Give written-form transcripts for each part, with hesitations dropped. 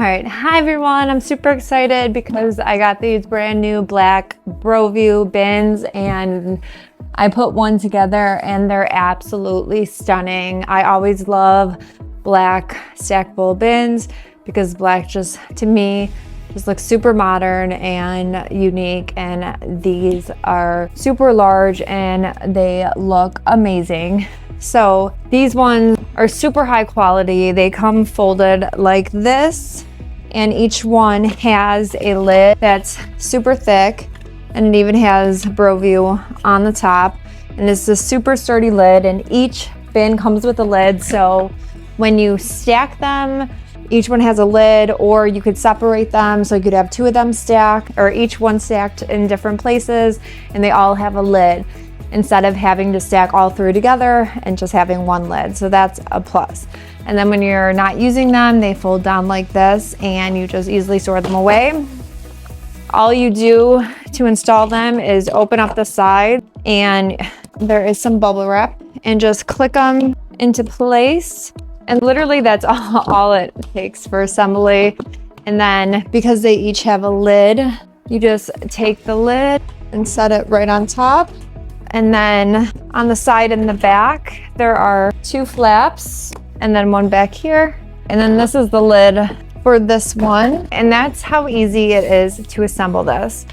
right, hi everyone. I'm super excited because I got these brand new black BROVIEW bins and I put one together and they're absolutely stunning. I always love black stackable bins because black just, to me, just looks super modern and unique, and these are super large and they look amazing. So these ones are super high quality. They come folded like this, and each one has a lid that's super thick, and it even has BROVIEW on the top, and it's a super sturdy lid, and each bin comes with a lid. So when you stack them, each one has a lid, or you could separate them. So you could have two of them stacked, or each one stacked in different places, and they all have a lid, instead of having to stack all three together and just having one lid. So that's a plus. And then when you're not using them, they fold down like this and you just easily store them away. All you do to install them is open up the side, and there is some bubble wrap, and just click them into place. And literally that's all it takes for assembly. And then because they each have a lid, you just take the lid and set it right on top. And then on the side and the back, there are two flaps, and then one back here. And then this is the lid for this one. And that's how easy it is to assemble this.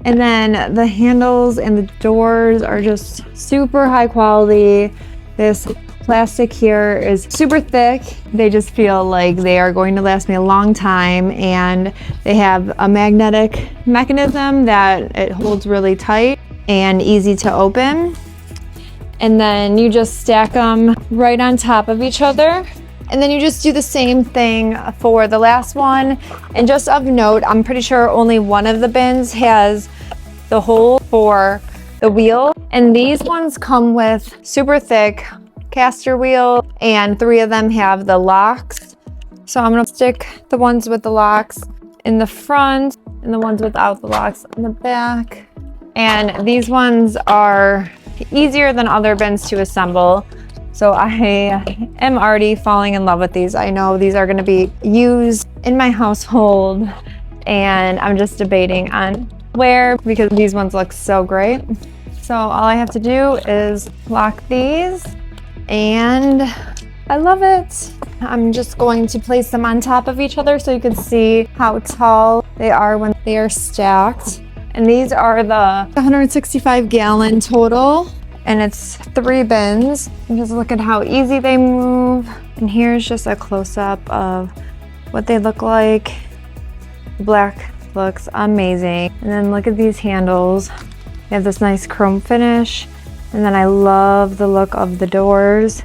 And then the handles and the doors are just super high quality. This plastic here is super thick. They just feel like they are going to last me a long time, and they have a magnetic mechanism that it holds really tight and easy to open. And then you just stack them right on top of each other. And then you just do the same thing for the last one. And just of note, I'm pretty sure only one of the bins has the hole for the wheel. And these ones come with super thick caster wheel, and 3 of them have the locks. So I'm gonna stick the ones with the locks in the front and the ones without the locks in the back. And these ones are easier than other bins to assemble. So I am already falling in love with these. I know these are gonna be used in my household, and I'm just debating on where, because these ones look so great. So all I have to do is lock these, and I love it. I'm just going to place them on top of each other so you can see how tall they are when they are stacked. And these are the 165-gallon total, and it's 3 bins. And just look at how easy they move. And here's just a close-up of what they look like. The black looks amazing. And then look at these handles. They have this nice chrome finish. And then I love the look of the doors.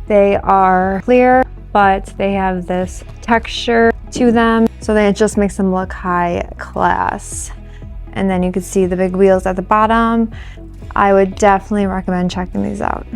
They are clear, but they have this texture to them, so that it just makes them look high class. And then you can see the big wheels at the bottom. I would definitely recommend checking these out.